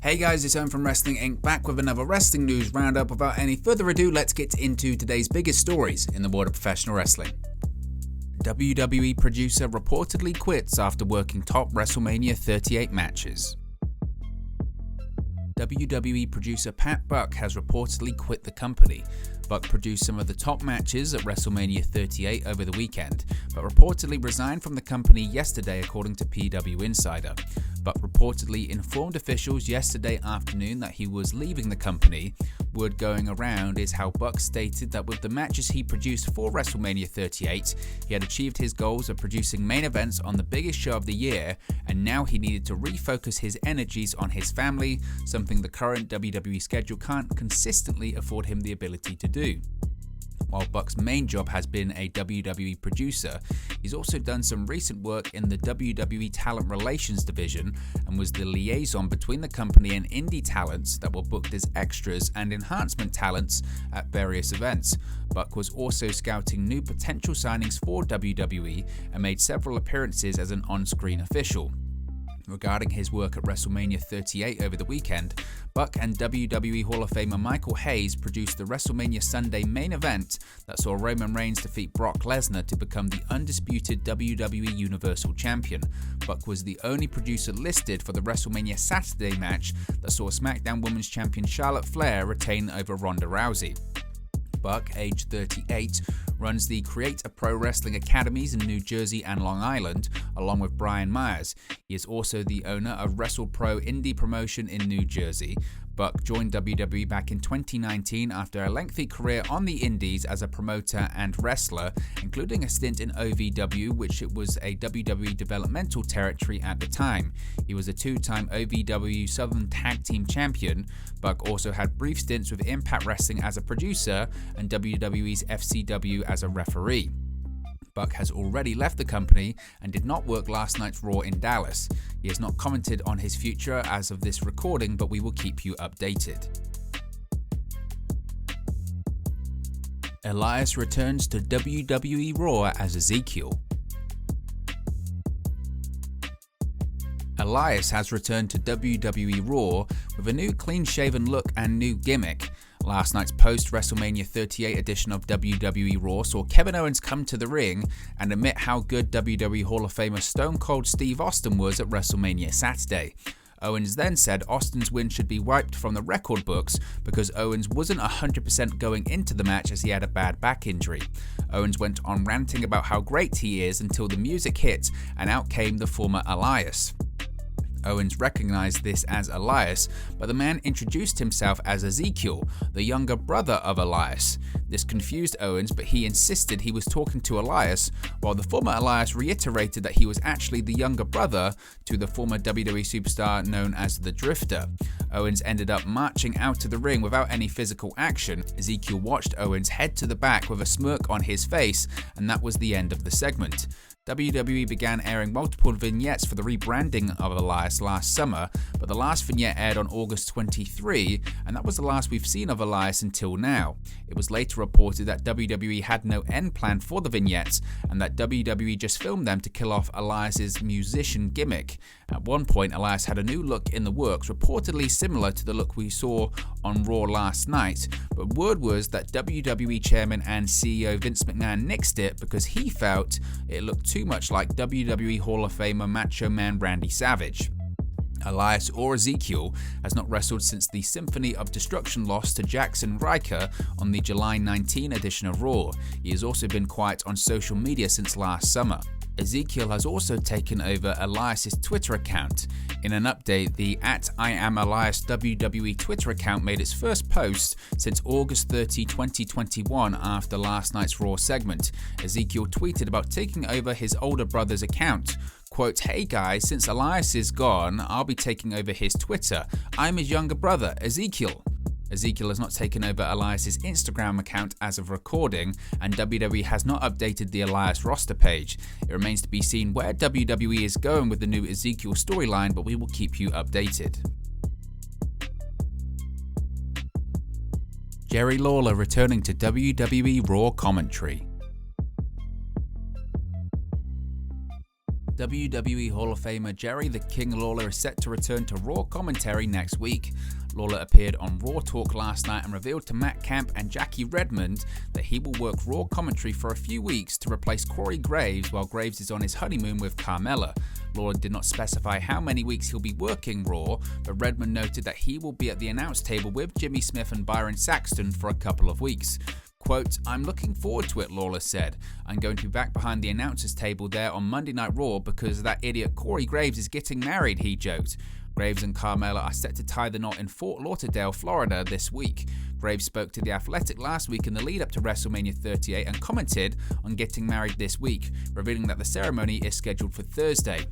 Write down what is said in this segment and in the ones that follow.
Hey guys, it's Owen from Wrestling Inc. back with another wrestling news roundup. Without any further ado, let's get into today's biggest stories in the world of professional wrestling. WWE producer reportedly quits after working top WrestleMania 38 matches. WWE producer Pat Buck has reportedly quit the company. Buck produced some of the top matches at WrestleMania 38 over the weekend, but reportedly resigned from the company yesterday according to PW Insider. Buck reportedly informed officials yesterday afternoon that he was leaving the company. Word going around is how Buck stated that with the matches he produced for WrestleMania 38, he had achieved his goals of producing main events on the biggest show of the year, and now he needed to refocus his energies on his family, something the current WWE schedule can't consistently afford him the ability to do. While Buck's main job has been a WWE producer, he's also done some recent work in the WWE Talent Relations division and was the liaison between the company and indie talents that were booked as extras and enhancement talents at various events. Buck was also scouting new potential signings for WWE and made several appearances as an on-screen official. Regarding his work at WrestleMania 38 over the weekend, Buck and WWE Hall of Famer Michael Hayes produced the WrestleMania Sunday main event that saw Roman Reigns defeat Brock Lesnar to become the undisputed WWE Universal Champion. Buck was the only producer listed for the WrestleMania Saturday match that saw SmackDown Women's Champion Charlotte Flair retain over Ronda Rousey. Buck, age 38, runs the Create a Pro Wrestling Academies in New Jersey and Long Island, along with Brian Myers. He is also the owner of WrestlePro Indie Promotion in New Jersey. Buck joined WWE back in 2019 after a lengthy career on the indies as a promoter and wrestler, including a stint in OVW, which it was a WWE developmental territory at the time. He was a two-time OVW Southern Tag Team Champion. Buck also had brief stints with Impact Wrestling as a producer and WWE's FCW as a referee. Buck has already left the company and did not work last night's Raw in Dallas. He has not commented on his future as of this recording, but we will keep you updated. Elias returns to WWE Raw as Ezekiel. Elias has returned to WWE Raw with a new clean-shaven look and new gimmick. Last night's post-WrestleMania 38 edition of WWE Raw saw Kevin Owens come to the ring and admit how good WWE Hall of Famer Stone Cold Steve Austin was at WrestleMania Saturday. Owens then said Austin's win should be wiped from the record books because Owens wasn't 100% going into the match as he had a bad back injury. Owens went on ranting about how great he is until the music hit and out came the former Elias. Owens recognized this as Elias, but the man introduced himself as Ezekiel, the younger brother of Elias. This confused Owens, but he insisted he was talking to Elias, while the former Elias reiterated that he was actually the younger brother to the former WWE superstar known as the Drifter. Owens ended up marching out to the ring without any physical action. Ezekiel watched Owens head to the back with a smirk on his face, and that was the end of the segment. WWE began airing multiple vignettes for the rebranding of Elias last summer, but the last vignette aired on August 23, and that was the last we've seen of Elias until now. It was later reported that WWE had no end plan for the vignettes, and that WWE just filmed them to kill off Elias's musician gimmick. At one point, Elias had a new look in the works, reportedly similar to the look we saw on Raw last night, but word was that WWE Chairman and CEO Vince McMahon nixed it because he felt it looked too much like WWE Hall of Famer Macho Man Randy Savage. Elias, or Ezekiel, has not wrestled since the Symphony of Destruction loss to Jackson Riker on the July 19 edition of Raw. He has also been quiet on social media since last summer. Ezekiel has also taken over Elias's Twitter account. In an update, the @IamElias WWE Twitter account made its first post since August 30, 2021 after last night's Raw segment. Ezekiel tweeted about taking over his older brother's account. Quote, "Hey guys, since Elias is gone, I'll be taking over his Twitter. I'm his younger brother, Ezekiel." Ezekiel has not taken over Elias's Instagram account as of recording, and WWE has not updated the Elias roster page. It remains to be seen where WWE is going with the new Ezekiel storyline, but we will keep you updated. Jerry Lawler returning to WWE Raw commentary. WWE Hall of Famer Jerry the King Lawler is set to return to Raw commentary next week. Lawler appeared on Raw Talk last night and revealed to Matt Camp and Jackie Redmond that he will work Raw commentary for a few weeks to replace Corey Graves while Graves is on his honeymoon with Carmella. Lawler did not specify how many weeks he'll be working Raw, but Redmond noted that he will be at the announce table with Jimmy Smith and Byron Saxton for a couple of weeks. Quote, "I'm looking forward to it," Lawler said. "I'm going to be back behind the announcers table there on Monday Night Raw because that idiot Corey Graves is getting married," he joked. Graves and Carmella are set to tie the knot in Fort Lauderdale, Florida this week. Graves spoke to The Athletic last week in the lead up to WrestleMania 38 and commented on getting married this week, revealing that the ceremony is scheduled for Thursday.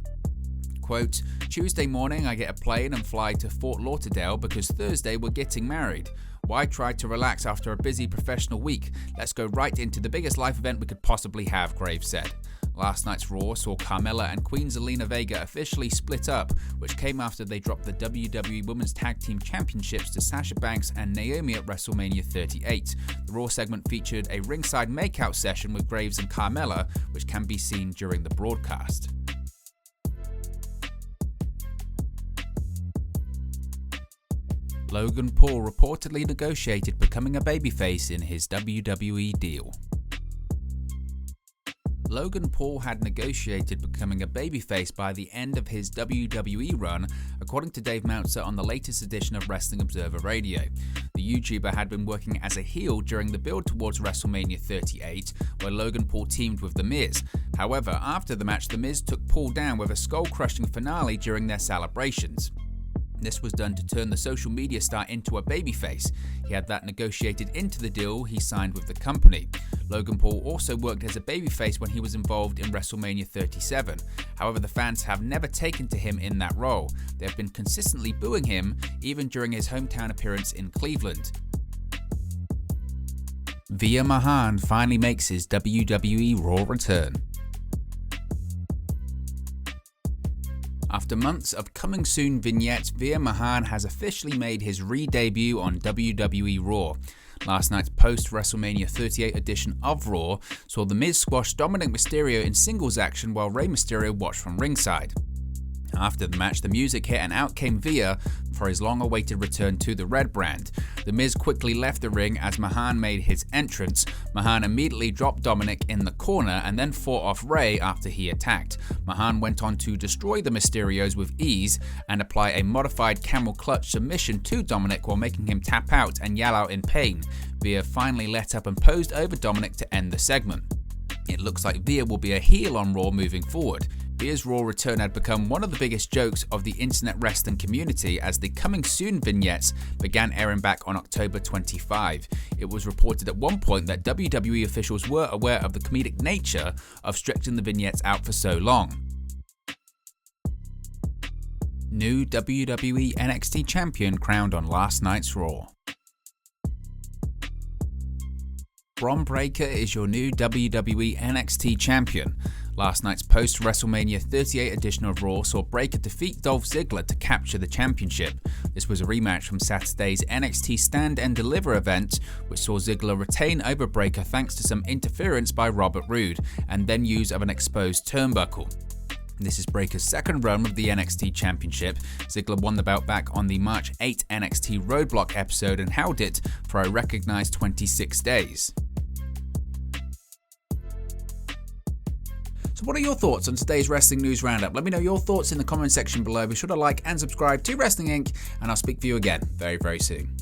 Quote, "Tuesday morning I get a plane and fly to Fort Lauderdale because Thursday we're getting married. Why try to relax after a busy professional week? Let's go right into the biggest life event we could possibly have," Graves said. Last night's Raw saw Carmella and Queen Zelina Vega officially split up, which came after they dropped the WWE Women's Tag Team Championships to Sasha Banks and Naomi at WrestleMania 38. The Raw segment featured a ringside makeout session with Graves and Carmella, which can be seen during the broadcast. Logan Paul reportedly negotiated becoming a babyface in his WWE deal. Logan Paul had negotiated becoming a babyface by the end of his WWE run, according to Dave Meltzer on the latest edition of Wrestling Observer Radio. The YouTuber had been working as a heel during the build towards WrestleMania 38, where Logan Paul teamed with The Miz. However, after the match, The Miz took Paul down with a skull-crushing finale during their celebrations. This was done to turn the social media star into a babyface. He had that negotiated into the deal he signed with the company. Logan Paul also worked as a babyface when he was involved in WrestleMania 37. However, the fans have never taken to him in that role. They have been consistently booing him, even during his hometown appearance in Cleveland. Veer Mahaan finally makes his WWE Raw return. After months of coming soon vignettes, Veer Mahaan has officially made his re-debut on WWE Raw. Last night's post-WrestleMania 38 edition of Raw saw The Miz squash Dominic Mysterio in singles action while Rey Mysterio watched from ringside. After the match, the music hit and out came Veer for his long-awaited return to the Red brand. The Miz quickly left the ring as Mahaan made his entrance. Mahaan immediately dropped Dominic in the corner and then fought off Rey after he attacked. Mahaan went on to destroy the Mysterios with ease and apply a modified camel clutch submission to Dominic while making him tap out and yell out in pain. Veer finally let up and posed over Dominic to end the segment. It looks like Veer will be a heel on Raw moving forward. Veer's Raw return had become one of the biggest jokes of the internet wrestling community as the coming soon vignettes began airing back on October 25. It was reported at one point that WWE officials were aware of the comedic nature of stretching the vignettes out for so long. New WWE NXT champion crowned on last night's Raw. Bron Breakker is your new WWE NXT champion. Last night's post-WrestleMania 38 edition of Raw saw Breakker defeat Dolph Ziggler to capture the championship. This was a rematch from Saturday's NXT Stand and Deliver event, which saw Ziggler retain over Breakker thanks to some interference by Robert Roode, and then use of an exposed turnbuckle. This is Breakker's second run with the NXT Championship. Ziggler won the belt back on the March 8 NXT Roadblock episode and held it for a recognized 26 days. So what are your thoughts on today's Wrestling News Roundup? Let me know your thoughts in the comment section below. Be sure to like and subscribe to Wrestling Inc. and I'll speak for you again very, very soon.